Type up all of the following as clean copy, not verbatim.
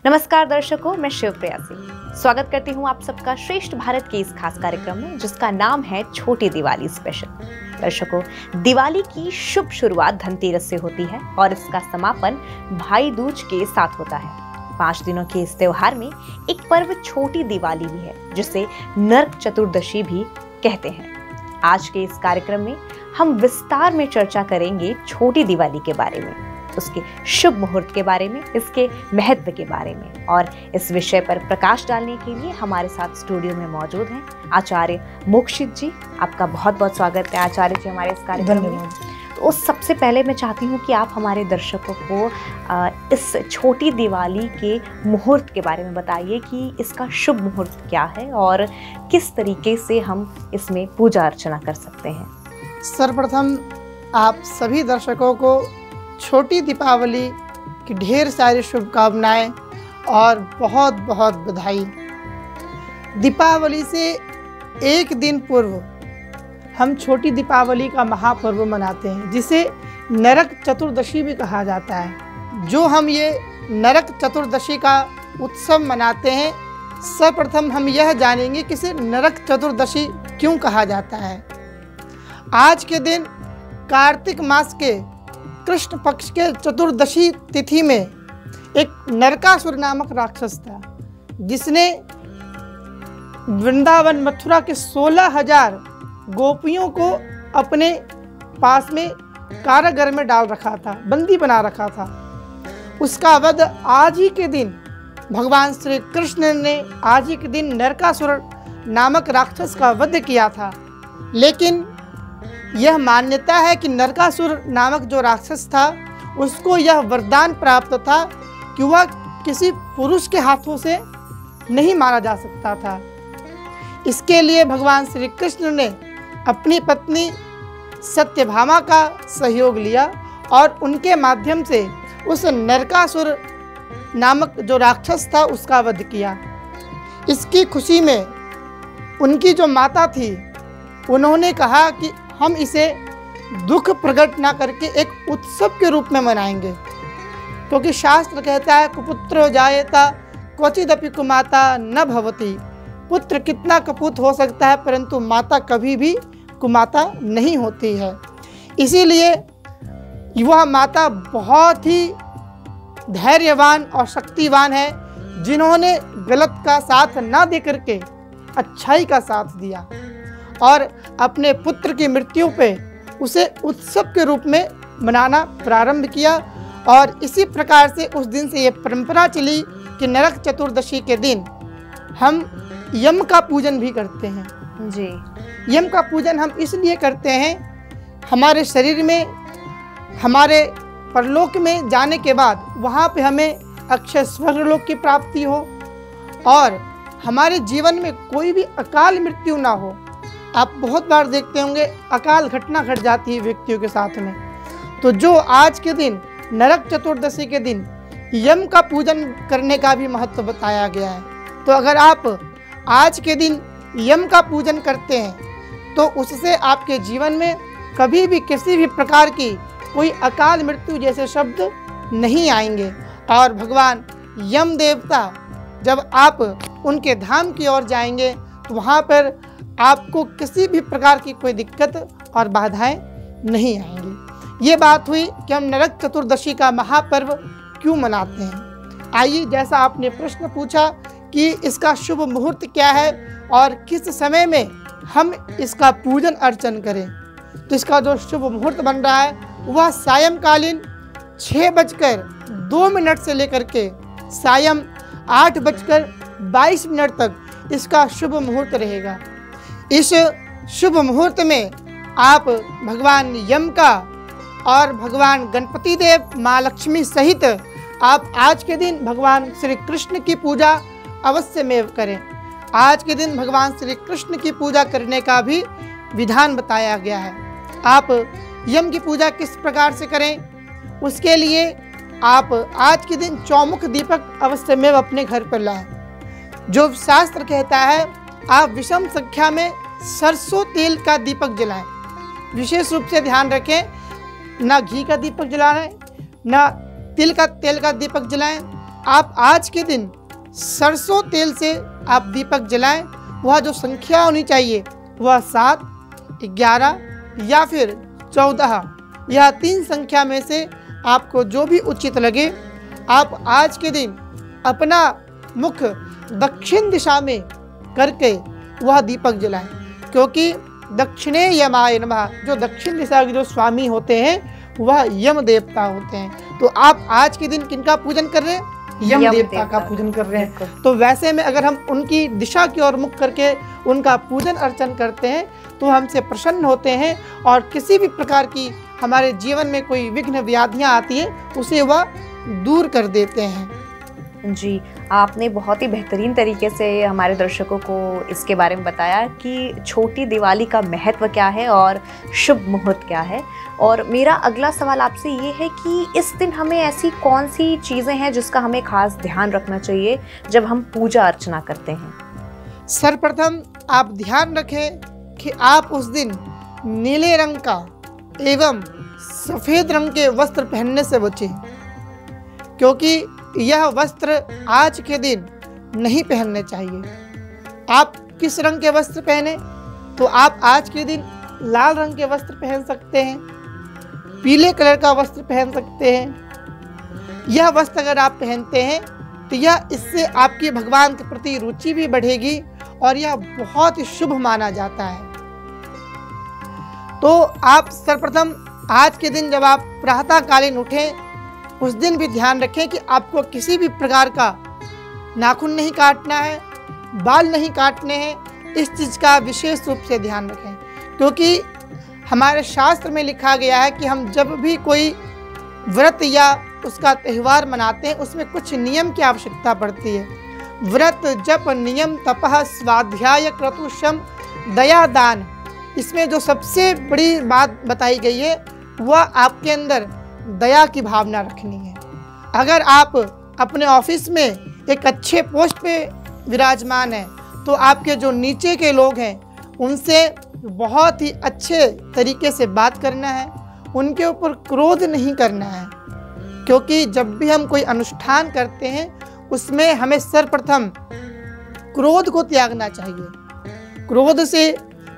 नमस्कार दर्शकों, मैं शिवप्रिया सिंह स्वागत करती हूं आप सबका श्रेष्ठ भारत के इस खास कार्यक्रम में जिसका नाम है छोटी दिवाली स्पेशल। दर्शकों, दिवाली की शुभ शुरुआत धनतेरस से होती है और इसका समापन भाई दूज के साथ होता है। 5 दिनों के इस त्योहार में एक पर्व छोटी दिवाली भी है जिसे नरक चतुर्दशी भी कहते हैं। आज के इस कार्यक्रम में हम विस्तार में चर्चा करेंगे छोटी दिवाली के बारे में, उसके शुभ मुहूर्त के बारे में, इसके महत्व के बारे में। और इस विषय पर प्रकाश डालने के लिए हमारे साथ स्टूडियो में मौजूद हैं आचार्य मोक्षित जी। आपका बहुत बहुत स्वागत है आचार्य जी हमारे इस कार्यक्रम में। तो सबसे पहले मैं चाहती हूँ कि आप हमारे दर्शकों को इस छोटी दिवाली के मुहूर्त के बारे में बताइए कि इसका शुभ मुहूर्त क्या है और किस तरीके से हम इसमें पूजा अर्चना कर सकते हैं। सर्वप्रथम आप सभी दर्शकों को छोटी दीपावली की ढेर सारी शुभकामनाएं और बहुत बहुत बधाई। दीपावली से एक दिन पूर्व हम छोटी दीपावली का महापर्व मनाते हैं जिसे नरक चतुर्दशी भी कहा जाता है। जो हम ये नरक चतुर्दशी का उत्सव मनाते हैं, सर्वप्रथम हम यह जानेंगे कि इसे नरक चतुर्दशी क्यों कहा जाता है। आज के दिन कार्तिक मास के कृष्ण पक्ष के चतुर्दशी तिथि में एक नरकासुर नामक राक्षस था जिसने वृंदावन मथुरा के 16,000 गोपियों को अपने पास में कारागार में डाल रखा था, बंदी बना रखा था। उसका वध आज ही के दिन भगवान श्री कृष्ण ने आज ही के दिन नरकासुर नामक राक्षस का वध किया था। लेकिन यह मान्यता है कि नरकासुर नामक जो राक्षस था उसको यह वरदान प्राप्त था कि वह किसी पुरुष के हाथों से नहीं मारा जा सकता था। इसके लिए भगवान श्री कृष्ण ने अपनी पत्नी सत्यभामा का सहयोग लिया और उनके माध्यम से उस नरकासुर नामक जो राक्षस था उसका वध किया। इसकी खुशी में उनकी जो माता थी उन्होंने कहा कि हम इसे दुख प्रकट ना करके एक उत्सव के रूप में मनाएंगे, क्योंकि शास्त्र कहता है कुपुत्रो जायेता क्वचिदपि कुमाता न भवति। पुत्र कितना कपूत हो सकता है परंतु माता कभी भी कुमाता नहीं होती है। इसीलिए वह माता बहुत ही धैर्यवान और शक्तिवान है जिन्होंने गलत का साथ ना दे करके अच्छाई का साथ दिया और अपने पुत्र की मृत्यु पे उसे उत्सव के रूप में मनाना प्रारंभ किया। और इसी प्रकार से उस दिन से ये परंपरा चली कि नरक चतुर्दशी के दिन हम यम का पूजन भी करते हैं। जी, यम का पूजन हम इसलिए करते हैं, हमारे शरीर में, हमारे परलोक में जाने के बाद वहाँ पे हमें अक्षय स्वर्गलोक की प्राप्ति हो और हमारे जीवन में कोई भी अकाल मृत्यु ना हो। आप बहुत बार देखते होंगे अकाल घटना घट जाती है व्यक्तियों के साथ में। तो जो आज के दिन नरक चतुर्दशी के दिन यम का पूजन करने का भी महत्व बताया गया है। तो अगर आप आज के दिन यम का पूजन करते हैं तो उससे आपके जीवन में कभी भी किसी भी प्रकार की कोई अकाल मृत्यु जैसे शब्द नहीं आएंगे। और भगवान यम देवता जब आप उनके धाम की ओर जाएंगे तो वहाँ पर आपको किसी भी प्रकार की कोई दिक्कत और बाधाएं नहीं आएंगी। ये बात हुई कि हम नरक चतुर्दशी का महापर्व क्यों मनाते हैं। आइए, जैसा आपने प्रश्न पूछा कि इसका शुभ मुहूर्त क्या है और किस समय में हम इसका पूजन अर्चन करें, तो इसका जो शुभ मुहूर्त बन रहा है वह सायंकालीन 6:02 से लेकर के सायं 8:22 तक इसका शुभ मुहूर्त रहेगा। इस शुभ मुहूर्त में आप भगवान यम का और भगवान गणपति देव, माँ लक्ष्मी सहित आप आज के दिन भगवान श्री कृष्ण की पूजा अवश्य में करें। आज के दिन भगवान श्री कृष्ण की पूजा करने का भी विधान बताया गया है। आप यम की पूजा किस प्रकार से करें, उसके लिए आप आज के दिन चौमुख दीपक अवश्य में अपने घर पर लाएं। जो शास्त्र कहता है आप विषम संख्या में सरसों तेल का दीपक जलाएं। विशेष रूप से ध्यान रखें, ना घी का दीपक जलाएं, ना तिल का तेल का दीपक जलाएं। आप आज के दिन सरसों तेल से आप दीपक जलाएं। वह जो संख्या होनी चाहिए वह 7, 11 या फिर 14, यह 3 संख्या में से आपको जो भी उचित लगे, आप आज के दिन अपना मुख दक्षिण दिशा में करके वह दीपक जलाएं। क्योंकि दक्षिणे यमाय नमः, जो दक्षिण दिशा के जो स्वामी होते हैं वह यम देवता होते हैं। तो आप आज के दिन किनका पूजन कर रहे हैं? यम देवता का पूजन कर रहे हैं। तो वैसे में अगर हम उनकी दिशा की ओर मुख करके उनका पूजन अर्चन करते हैं तो हमसे प्रसन्न होते हैं और किसी भी प्रकार की हमारे जीवन में कोई विघ्न व्याधियां आती है उसे वह दूर कर देते हैं। जी, आपने बहुत ही बेहतरीन तरीके से हमारे दर्शकों को इसके बारे में बताया कि छोटी दिवाली का महत्व क्या है और शुभ मुहूर्त क्या है। और मेरा अगला सवाल आपसे ये है कि इस दिन हमें ऐसी कौन सी चीज़ें हैं जिसका हमें खास ध्यान रखना चाहिए जब हम पूजा अर्चना करते हैं? सर्वप्रथम आप ध्यान रखें कि आप उस दिन नीले रंग का एवं सफ़ेद रंग के वस्त्र पहनने से बचें, क्योंकि यह वस्त्र आज के दिन नहीं पहनने चाहिए। आप किस रंग के वस्त्र पहने? तो आप आज के दिन लाल रंग के वस्त्र पहन सकते हैं, पीले कलर का वस्त्र पहन सकते हैं। यह वस्त्र अगर आप पहनते हैं तो यह इससे आपकी भगवान के प्रति रुचि भी बढ़ेगी और यह बहुत ही शुभ माना जाता है। तो आप सर्वप्रथम आज के दिन जब आप प्रातःकालीन उठें उस दिन भी ध्यान रखें कि आपको किसी भी प्रकार का नाखून नहीं काटना है, बाल नहीं काटने हैं। इस चीज़ का विशेष रूप से ध्यान रखें, क्योंकि हमारे शास्त्र में लिखा गया है कि हम जब भी कोई व्रत या उसका त्यौहार मनाते हैं उसमें कुछ नियम की आवश्यकता पड़ती है। व्रत, जप, नियम, तपः, स्वाध्याय, क्रतुशम, दया, दान, इसमें जो सबसे बड़ी बात बताई गई है वह आपके अंदर दया की भावना रखनी है। अगर आप अपने ऑफिस में एक अच्छे पोस्ट पे विराजमान हैं तो आपके जो नीचे के लोग हैं उनसे बहुत ही अच्छे तरीके से बात करना है, उनके ऊपर क्रोध नहीं करना है। क्योंकि जब भी हम कोई अनुष्ठान करते हैं उसमें हमें सर्वप्रथम क्रोध को त्यागना चाहिए। क्रोध से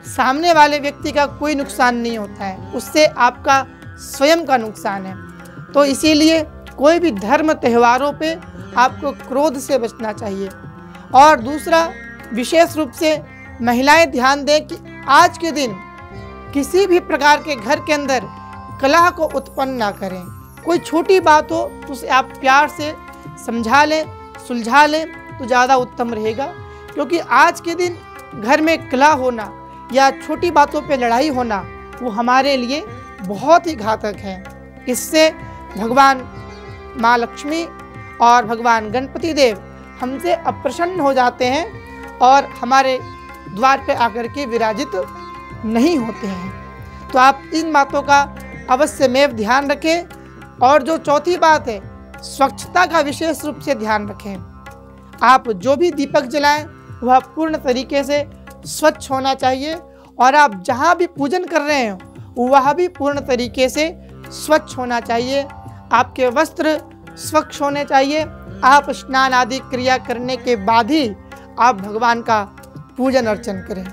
सामने वाले व्यक्ति का कोई नुकसान नहीं होता है, उससे आपका स्वयं का नुकसान है। तो इसीलिए कोई भी धर्म त्योहारों पे आपको क्रोध से बचना चाहिए। और दूसरा, विशेष रूप से महिलाएं ध्यान दें कि आज के दिन किसी भी प्रकार के घर के अंदर कलह को उत्पन्न ना करें। कोई छोटी बात हो तो उसे आप प्यार से समझा लें, सुलझा लें तो ज़्यादा उत्तम रहेगा। क्योंकि आज के दिन घर में कलह होना या छोटी बातों पे लड़ाई होना वो हमारे लिए बहुत ही घातक है। इससे भगवान माँ लक्ष्मी और भगवान गणपति देव हमसे अप्रसन्न हो जाते हैं और हमारे द्वार पे आकर के विराजित नहीं होते हैं। तो आप इन बातों का अवश्य में ध्यान रखें। और जो चौथी बात है, स्वच्छता का विशेष रूप से ध्यान रखें। आप जो भी दीपक जलाएं वह पूर्ण तरीके से स्वच्छ होना चाहिए और आप जहां भी पूजन कर रहे हो वह भी पूर्ण तरीके से स्वच्छ होना चाहिए। आपके वस्त्र स्वच्छ होने चाहिए। आप स्नान आदि क्रिया करने के बाद ही आप भगवान का पूजन अर्चन करें।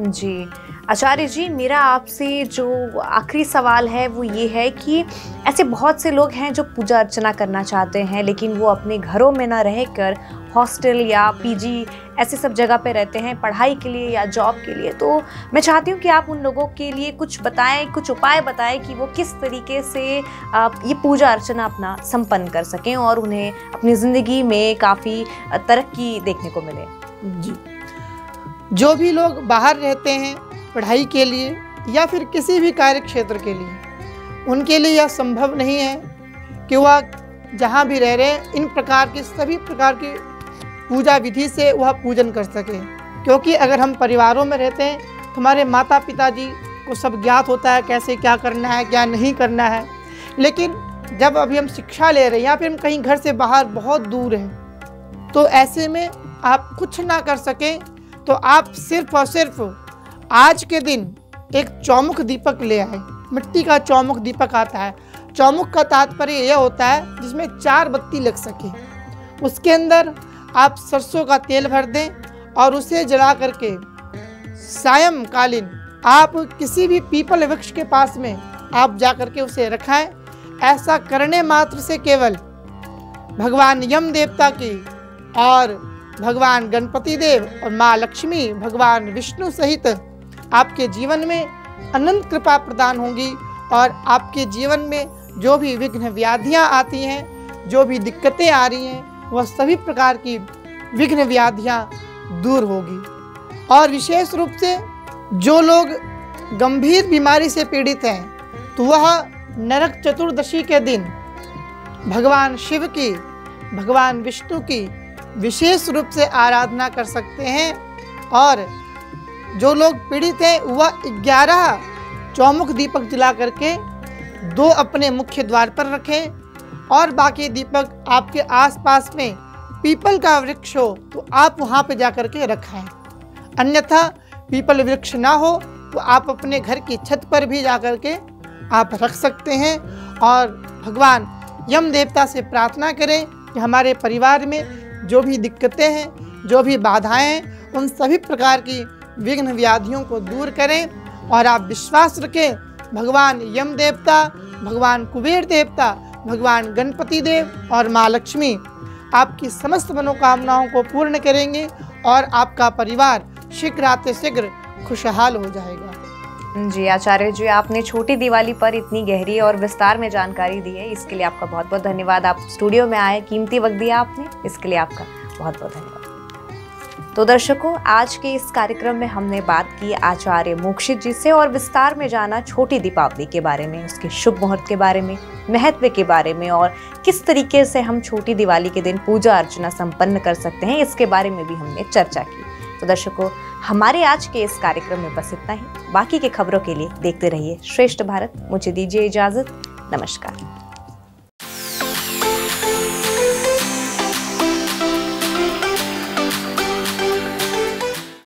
जी आचार्य जी, मेरा आपसे जो आखिरी सवाल है वो ये है कि ऐसे बहुत से लोग हैं जो पूजा अर्चना करना चाहते हैं लेकिन वो अपने घरों में ना रहकर हॉस्टल या पीजी ऐसे सब जगह पे रहते हैं पढ़ाई के लिए या जॉब के लिए। तो मैं चाहती हूँ कि आप उन लोगों के लिए कुछ बताएं, कुछ उपाय बताएं कि वो किस तरीके से ये पूजा अर्चना अपना संपन्न कर सकें और उन्हें अपनी ज़िंदगी में काफ़ी तरक्की देखने को मिले। जी, जो भी लोग बाहर रहते हैं पढ़ाई के लिए या फिर किसी भी कार्य क्षेत्र के लिए, उनके लिए यह संभव नहीं है कि वह जहाँ भी रह रहे हैं इन प्रकार की सभी प्रकार की पूजा विधि से वह पूजन कर सके। क्योंकि अगर हम परिवारों में रहते हैं तो हमारे माता पिताजी को सब ज्ञात होता है कैसे क्या करना है क्या नहीं करना है। लेकिन जब अभी हम शिक्षा ले रहे हैं या फिर हम कहीं घर से बाहर बहुत दूर हैं तो ऐसे में आप कुछ ना कर सकें तो आप सिर्फ और सिर्फ आज के दिन एक चौमुख दीपक ले आए। मिट्टी का चौमुख दीपक आता है। चौमुख का तात्पर्य यह होता है जिसमें 4 बत्ती लग सके। उसके अंदर आप सरसों का तेल भर दें और उसे जला करके सायंकालीन आप किसी भी पीपल वृक्ष के पास में आप जा करके उसे रखाएं। ऐसा करने मात्र से केवल भगवान यम देवता की और भगवान गणपति देव और माँ लक्ष्मी, भगवान विष्णु सहित आपके जीवन में अनंत कृपा प्रदान होगी और आपके जीवन में जो भी विघ्न व्याधियाँ आती हैं, जो भी दिक्कतें आ रही हैं, वह सभी प्रकार की विघ्न व्याधियाँ दूर होगी। और विशेष रूप से जो लोग गंभीर बीमारी से पीड़ित हैं तो वह नरक चतुर्दशी के दिन भगवान शिव की, भगवान विष्णु की विशेष रूप से आराधना कर सकते हैं। और जो लोग पीड़ित हैं वह 11 चौमुख दीपक जला करके 2 अपने मुख्य द्वार पर रखें और बाकी दीपक आपके आसपास में पीपल का वृक्ष हो तो आप वहाँ पे जा करके रखें। अन्यथा पीपल वृक्ष ना हो तो आप अपने घर की छत पर भी जा करके आप रख सकते हैं और भगवान यम देवता से प्रार्थना करें कि हमारे परिवार में जो भी दिक्कतें हैं, जो भी बाधाएं हैं, उन सभी प्रकार की विघ्न व्याधियों को दूर करें। और आप विश्वास रखें भगवान यम देवता, भगवान कुबेर देवता, भगवान गणपति देव और माँ लक्ष्मी आपकी समस्त मनोकामनाओं को पूर्ण करेंगे और आपका परिवार शीघ्रातिशीघ्र खुशहाल हो जाएगा। जी आचार्य जी, आपने छोटी दिवाली पर इतनी गहरी और विस्तार में जानकारी दी है, इसके लिए आपका बहुत बहुत धन्यवाद। आप स्टूडियो में आए, कीमती वक्त दिया आपने, इसके लिए आपका बहुत बहुत धन्यवाद। तो दर्शकों, आज के इस कार्यक्रम में हमने बात की आचार्य मोक्षित जी से और विस्तार में जाना छोटी दीपावली के बारे में, उसके शुभ मुहूर्त के बारे में, महत्व के बारे में और किस तरीके से हम छोटी दिवाली के दिन पूजा अर्चना संपन्न कर सकते हैं, इसके बारे में भी हमने चर्चा की। तो दर्शकों, हमारे आज के इस कार्यक्रम में बस इतना ही। बाकी के खबरों के लिए देखते रहिए श्रेष्ठ भारत। मुझे दीजिए इजाजत। नमस्कार।